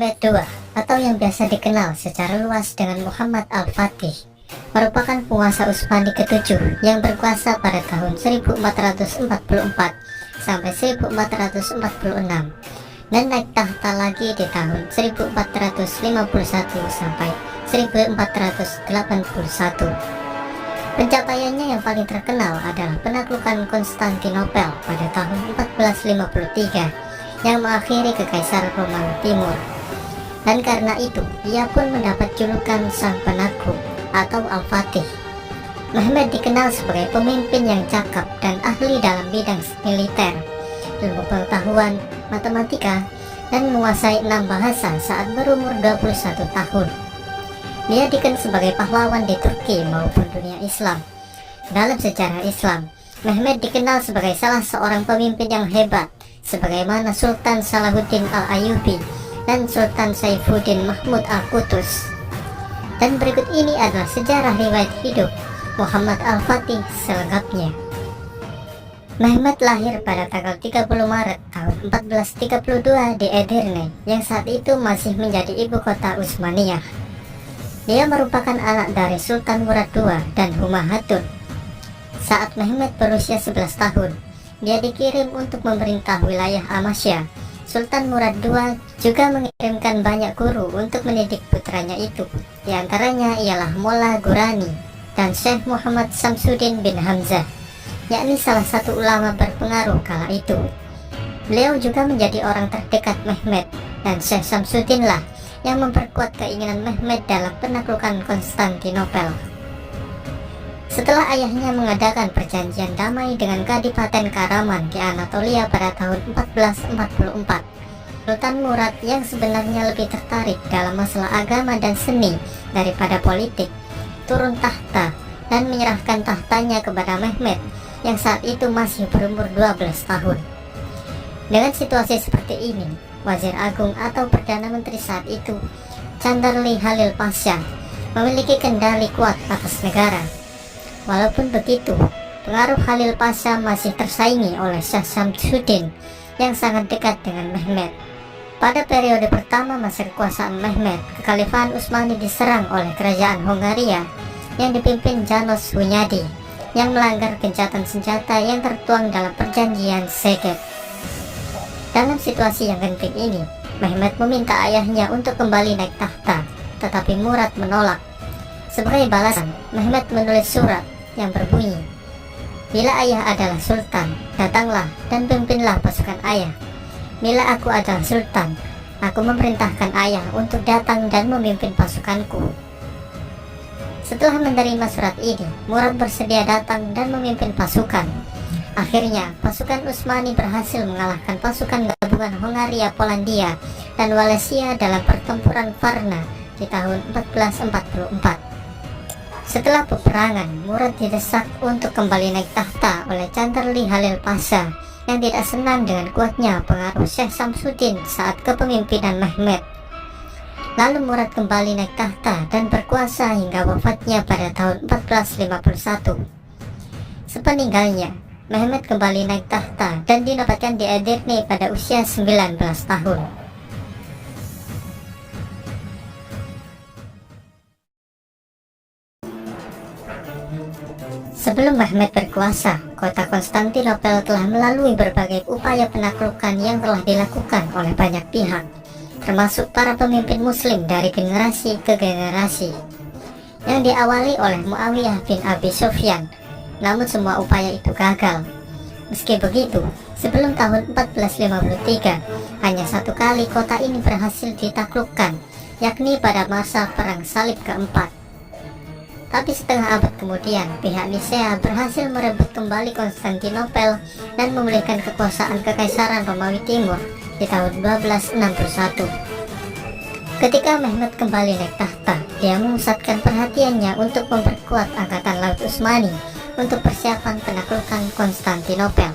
Mehmed II, atau yang biasa dikenal secara luas dengan Muhammad Al-Fatih, merupakan penguasa Utsmani ke-7 yang berkuasa pada tahun 1444 sampai 1446 dan naik tahta lagi di tahun 1451 sampai 1481. Pencapaiannya yang paling terkenal adalah penaklukan Konstantinopel pada tahun 1453 yang mengakhiri Kekaisaran Romawi Timur. Dan karena itu, ia pun mendapat julukan Sang Penakluk atau Al-Fatih. Mehmed dikenal sebagai pemimpin yang cakap dan ahli dalam bidang militer, ilmu pengetahuan, matematika, dan menguasai 6 bahasa saat berumur 21 tahun. Dia dikenal sebagai pahlawan di Turki maupun dunia Islam. Dalam sejarah Islam, Mehmed dikenal sebagai salah seorang pemimpin yang hebat, sebagaimana Sultan Salahuddin Al-Ayyubi dan Sultan Saifuddin Mahmud Al-Qutus. Dan berikut ini adalah sejarah riwayat hidup Muhammad Al-Fatih selengkapnya. Mehmed lahir pada tanggal 30 Maret tahun 1432 di Edirne, yang saat itu masih menjadi ibu kota Utsmaniyah. Dia merupakan anak dari Sultan Murad II dan Humah Hatun. Saat Mehmed berusia 11 tahun, dia dikirim untuk memerintah wilayah Amasya. Sultan Murad II juga mengirimkan banyak guru untuk mendidik putranya itu. Di antaranya ialah Molla Ghorani dan Syekh Muhammad Samsuddin bin Hamzah, yakni salah satu ulama berpengaruh kala itu. Beliau juga menjadi orang terdekat Mehmed, dan Syekh Samsuddin lah yang memperkuat keinginan Mehmed dalam penaklukan Konstantinopel. Setelah ayahnya mengadakan perjanjian damai dengan Kadipaten Karaman di Anatolia pada tahun 1444, Sultan Murad yang sebenarnya lebih tertarik dalam masalah agama dan seni daripada politik, turun tahta dan menyerahkan tahtanya kepada Mehmed yang saat itu masih berumur 12 tahun. Dengan situasi seperti ini, Wazir Agung atau Perdana Menteri saat itu, Chandarli Halil Pasha, memiliki kendali kuat atas negara. Walaupun begitu, pengaruh Halil Pasha masih tersaingi oleh Syekh Samsuddin yang sangat dekat dengan Mehmed. Pada periode pertama masa kekuasaan Mehmed, Kekhalifahan Utsmani diserang oleh kerajaan Hongaria yang dipimpin János Hunyadi yang melanggar gencatan senjata yang tertuang dalam perjanjian Szeged. Dalam situasi yang genting ini, Mehmed meminta ayahnya untuk kembali naik tahta, tetapi Murad menolak. Sebagai balasan, Mehmed menulis surat yang berbunyi, "Bila ayah adalah sultan, datanglah dan pimpinlah pasukan ayah. Bila aku adalah sultan, aku memerintahkan ayah untuk datang dan memimpin pasukanku." Setelah menerima surat ini, Murad bersedia datang dan memimpin pasukan. Akhirnya, pasukan Utsmani berhasil mengalahkan pasukan gabungan Hongaria, Polandia, dan Walesia dalam pertempuran Varna di tahun 1444. Setelah peperangan, Murad didesak untuk kembali naik tahta oleh Chandarli Halil Pasha yang tidak senang dengan kuatnya pengaruh Syekh Samsuddin saat kepemimpinan Mehmed. Lalu Murad kembali naik tahta dan berkuasa hingga wafatnya pada tahun 1451. Sepeninggalnya, Mehmed kembali naik tahta dan dinobatkan di Edirne pada usia 19 tahun. Sebelum Mehmed berkuasa, kota Konstantinopel telah melalui berbagai upaya penaklukan yang telah dilakukan oleh banyak pihak, termasuk para pemimpin muslim dari generasi ke generasi, yang diawali oleh Muawiyah bin Abi Sufyan. Namun semua upaya itu gagal. Meski begitu, sebelum tahun 1453, hanya satu kali kota ini berhasil ditaklukkan, yakni pada masa Perang Salib keempat. Tapi setengah abad kemudian, pihak Nicea berhasil merebut kembali Konstantinopel dan memulihkan kekuasaan Kekaisaran Romawi Timur di tahun 1261. Ketika Mehmed kembali naik tahta, dia memusatkan perhatiannya untuk memperkuat Angkatan Laut Utsmani untuk persiapan penaklukan Konstantinopel.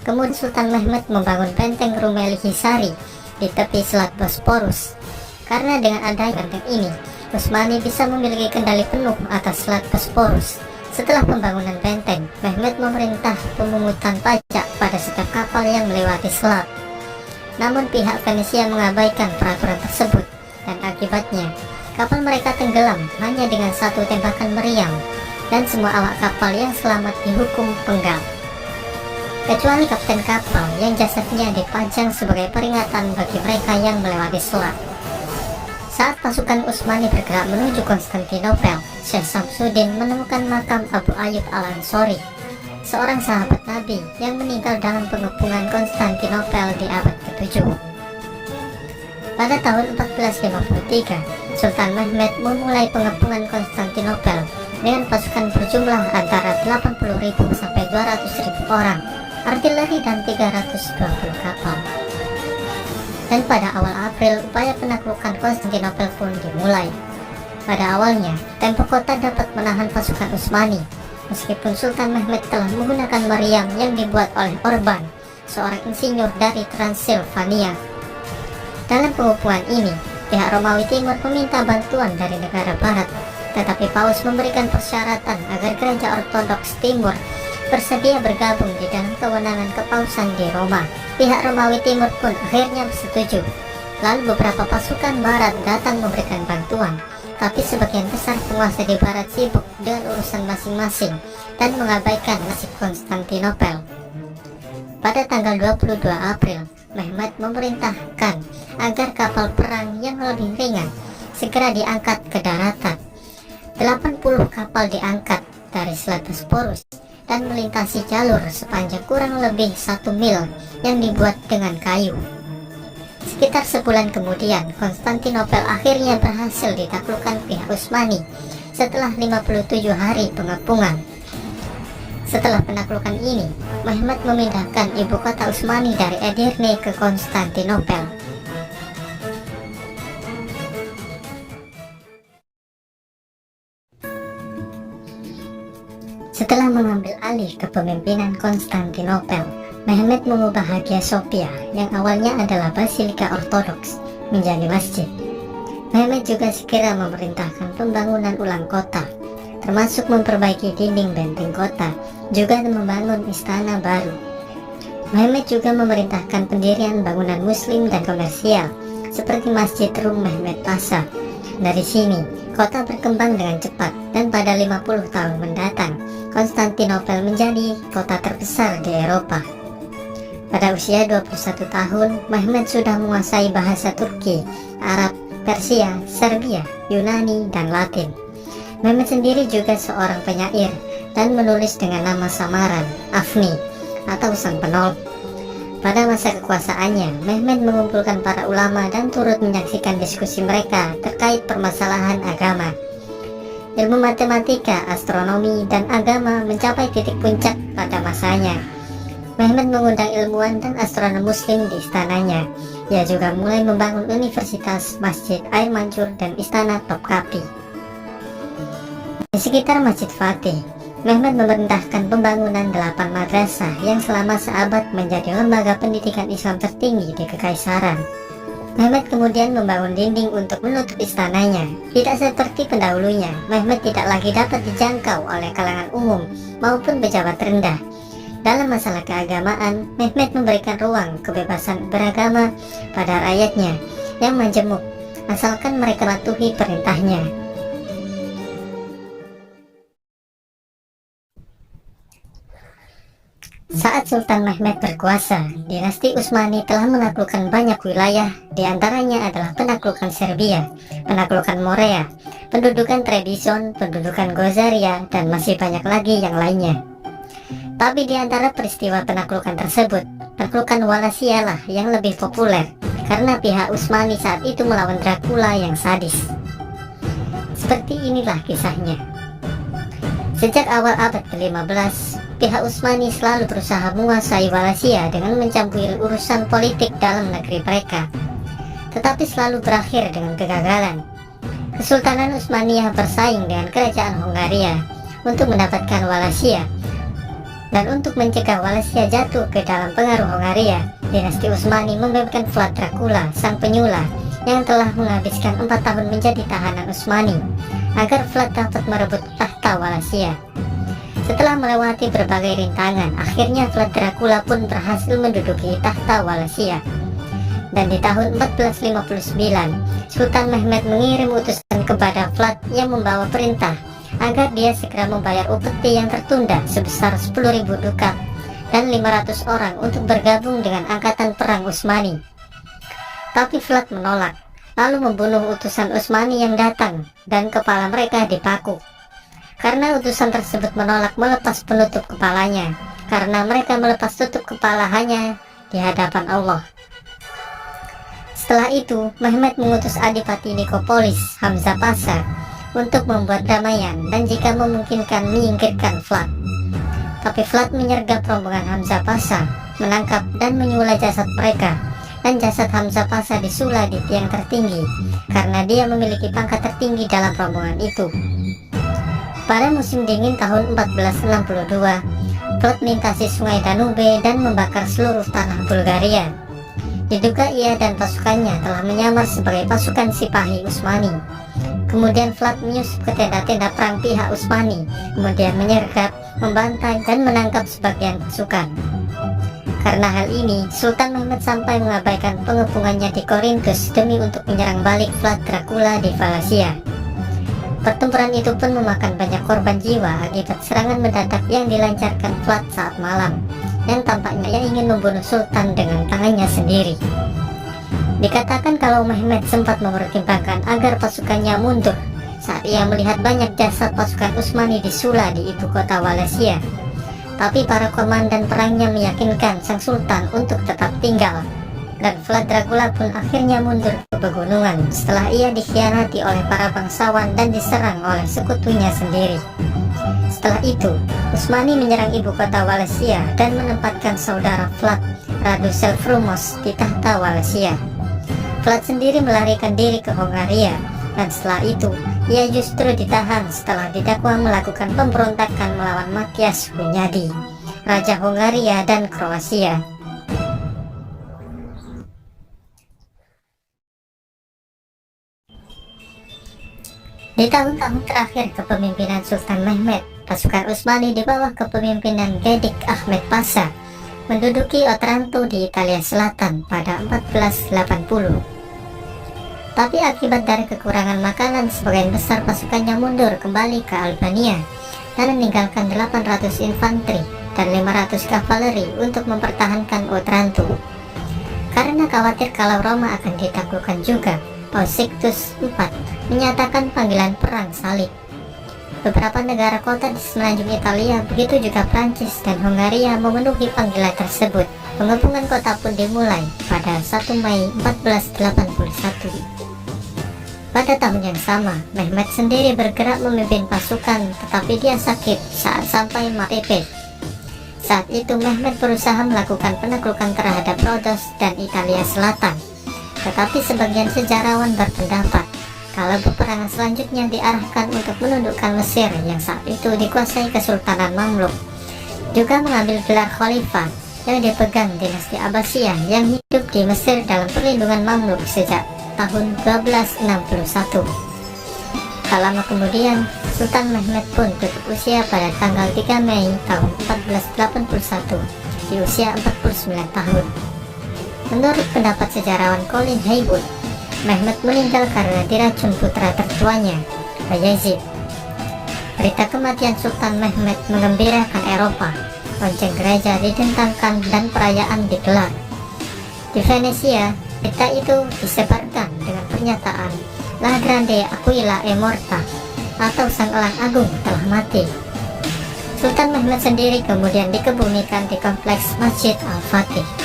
Kemudian Sultan Mehmed membangun benteng Rumeli Hisari di tepi Selat Bosporus. Karena dengan adanya benteng ini, Utsmani bisa memiliki kendali penuh atas Selat Bosporus. Setelah pembangunan benteng, Mehmed memerintah pemungutan pajak pada setiap kapal yang melewati selat. Namun pihak Venesia mengabaikan peraturan tersebut, dan akibatnya kapal mereka tenggelam hanya dengan satu tembakan meriam, dan semua awak kapal yang selamat dihukum penggal, kecuali kapten kapal yang jasadnya dipajang sebagai peringatan bagi mereka yang melewati selat. Saat pasukan Utsmani bergerak menuju Konstantinopel, Syekh Samsudin menemukan makam Abu Ayyub al-Ansori, seorang sahabat Nabi yang meninggal dalam pengepungan Konstantinopel di abad ke-7. Pada tahun 1453, Sultan Mehmed memulai pengepungan Konstantinopel dengan pasukan berjumlah antara 80.000 sampai 200.000 orang, artileri dan 320 kapal. Dan pada awal April, upaya penaklukan Konstantinopel pun dimulai. Pada awalnya, tembok kota dapat menahan pasukan Utsmani, meskipun Sultan Mehmed telah menggunakan meriam yang dibuat oleh Orban, seorang insinyur dari Transilvania. Dalam pengepungan ini, pihak Romawi Timur meminta bantuan dari negara Barat, tetapi Paus memberikan persyaratan agar gereja Ortodoks Timur bersedia bergabung di dalam kewenangan kepausan di Roma. Pihak Romawi Timur pun akhirnya setuju. Lalu beberapa pasukan Barat datang memberikan bantuan, tapi sebagian besar penguasa di Barat sibuk dengan urusan masing-masing dan mengabaikan nasib Konstantinopel. Pada tanggal 22 April, Mehmed memerintahkan agar kapal perang yang lebih ringan segera diangkat ke daratan. 80 kapal diangkat dari Selat Bosporus dan melintasi jalur sepanjang kurang lebih 1 mil yang dibuat dengan kayu. Sekitar sebulan kemudian, Konstantinopel akhirnya berhasil ditaklukkan pihak Utsmani setelah 57 hari pengepungan. Setelah penaklukan ini, Mehmed memindahkan ibu kota Utsmani dari Edirne ke Konstantinopel. Setelah mengambil alih kepemimpinan Konstantinopel, Mehmed mengubah Hagia Sophia yang awalnya adalah Basilika Ortodoks menjadi masjid. Mehmed juga segera memerintahkan pembangunan ulang kota, termasuk memperbaiki dinding benteng kota, juga membangun istana baru. Mehmed juga memerintahkan pendirian bangunan muslim dan komersial, seperti Masjid Rum Mehmed Pasha. Dari sini, kota berkembang dengan cepat, dan pada 50 tahun mendatang, Konstantinopel menjadi kota terbesar di Eropa. Pada usia 21 tahun, Mehmed sudah menguasai bahasa Turki, Arab, Persia, Serbia, Yunani, dan Latin. Mehmed sendiri juga seorang penyair dan menulis dengan nama samaran, Afni, atau Sang Penolong. Pada masa kekuasaannya, Mehmed mengumpulkan para ulama dan turut menyaksikan diskusi mereka terkait permasalahan agama. Ilmu matematika, astronomi, dan agama mencapai titik puncak pada masanya. Mehmed mengundang ilmuwan dan astronom muslim di istananya. Ia juga mulai membangun universitas, masjid, air mancur, dan istana Topkapi. Di sekitar Masjid Fatih, Mehmed memerintahkan pembangunan 8 madrasah yang selama seabad menjadi lembaga pendidikan Islam tertinggi di Kekaisaran. Mehmed kemudian membangun dinding untuk menutup istananya. Tidak seperti pendahulunya, Mehmed tidak lagi dapat dijangkau oleh kalangan umum maupun pejabat rendah. Dalam masalah keagamaan, Mehmed memberikan ruang kebebasan beragama pada rakyatnya yang majemuk, asalkan mereka patuhi perintahnya. Saat Sultan Mehmed berkuasa, dinasti Utsmani telah menaklukkan banyak wilayah, diantaranya adalah penaklukan Serbia, penaklukan Morea, pendudukan Trebizond, pendudukan Gozaria, dan masih banyak lagi yang lainnya. Tapi di antara peristiwa penaklukan tersebut, penaklukan Wallachia lah yang lebih populer, karena pihak Utsmani saat itu melawan Dracula yang sadis. Seperti inilah kisahnya. Sejak awal abad ke-15, pihak Utsmani selalu berusaha menguasai Wallachia dengan mencampuri urusan politik dalam negeri mereka, tetapi selalu berakhir dengan kegagalan. Kesultanan Utsmaniyah bersaing dengan kerajaan Hongaria untuk mendapatkan Wallachia, dan untuk mencegah Wallachia jatuh ke dalam pengaruh Hongaria, dinasti Utsmani membebaskan Vlad Dracula, sang penyulah yang telah menghabiskan 4 tahun menjadi tahanan Utsmani, agar Vlad dapat merebut tahta Wallachia. Setelah melewati berbagai rintangan, akhirnya Vlad Dracula pun berhasil menduduki tahta Wallachia. Dan di tahun 1459, Sultan Mehmed mengirim utusan kepada Vlad yang membawa perintah agar dia segera membayar upeti yang tertunda sebesar 10.000 dukat dan 500 orang untuk bergabung dengan angkatan perang Utsmani. Tapi Vlad menolak, lalu membunuh utusan Utsmani yang datang dan kepala mereka dipaku. Karena utusan tersebut menolak melepas penutup kepalanya, karena mereka melepas tutup kepala hanya di hadapan Allah. Setelah itu, Mehmed mengutus Adipati Nikopolis, Hamzah Pasha, untuk membuat damaian dan jika memungkinkan menyingkirkan Vlad. Tapi Vlad menyergap rombongan Hamzah Pasha, menangkap dan menyula jasad mereka, dan jasad Hamzah Pasha disula di tiang tertinggi karena dia memiliki pangkat tertinggi dalam rombongan itu. Pada musim dingin tahun 1462, Vlad melintasi sungai Danube dan membakar seluruh tanah Bulgaria. Diduga ia dan pasukannya telah menyamar sebagai pasukan Sipahi Utsmani. Kemudian Vlad menyusup ke tenda-tenda perang pihak Utsmani, kemudian menyergap, membantai, dan menangkap sebagian pasukan. Karena hal ini, Sultan Mehmed sampai mengabaikan pengepungannya di Korintus demi untuk menyerang balik Vlad Dracula di Wallachia. Pertempuran itu pun memakan banyak korban jiwa akibat serangan mendadak yang dilancarkan Vlad saat malam, dan tampaknya ia ingin membunuh Sultan dengan tangannya sendiri. Dikatakan kalau Mehmed sempat mempertimbangkan agar pasukannya mundur saat ia melihat banyak jasad pasukan Utsmani disula di ibu kota Wallachia. Tapi para komandan perangnya meyakinkan sang Sultan untuk tetap tinggal, dan Vlad Dracula pun akhirnya mundur ke pegunungan setelah ia dikhianati oleh para bangsawan dan diserang oleh sekutunya sendiri. Setelah itu, Utsmani menyerang ibu kota Wallachia dan menempatkan saudara Vlad, Radu Selvrumos, di tahta Wallachia. Vlad sendiri melarikan diri ke Hongaria, dan setelah itu ia justru ditahan setelah didakwa melakukan pemberontakan melawan Matyas Hunyadi, Raja Hongaria dan Kroasia. Di tahun-tahun terakhir kepemimpinan Sultan Mehmed, pasukan Utsmani di bawah kepemimpinan Gedik Ahmed Pasha menduduki Otranto di Italia Selatan pada 1480. Tapi akibat dari kekurangan makanan, sebagian besar pasukannya mundur kembali ke Albania dan meninggalkan 800 infanteri dan 500 kavaleri untuk mempertahankan Otranto. Karena khawatir kalau Roma akan ditaklukkan juga, Paus Sixtus IV menyatakan panggilan perang salib. Beberapa negara kota di semenanjung Italia, begitu juga Prancis dan Hongaria memenuhi panggilan tersebut. Pengepungan kota pun dimulai pada 1 Mei 1481. Pada tahun yang sama, Mehmed sendiri bergerak memimpin pasukan, tetapi dia sakit saat sampai Matepe. Saat itu Mehmed berusaha melakukan penaklukan terhadap Rhodos dan Italia Selatan. Tetapi sebagian sejarawan berpendapat kalau peperangan selanjutnya diarahkan untuk menundukkan Mesir yang saat itu dikuasai Kesultanan Mamluk, juga mengambil gelar khalifah yang dipegang dinasti Abbasiyah yang hidup di Mesir dalam perlindungan Mamluk sejak tahun 1261. Tak lama kemudian, Sultan Mehmed pun tutup usia pada tanggal 3 Mei tahun 1481 di usia 49 tahun. Menurut pendapat sejarawan Colin Haywood, Mehmed meninggal karena diracun putra tertuanya, Bayezid. Berita kematian Sultan Mehmed menggembirakan Eropa. Lonceng gereja didentangkan dan perayaan digelar. Di Venesia, berita itu disebarkan dengan pernyataan La Grande Aquila è morta, atau Sang Elang Agung telah mati. Sultan Mehmed sendiri kemudian dikebumikan di kompleks Masjid Al-Fatih.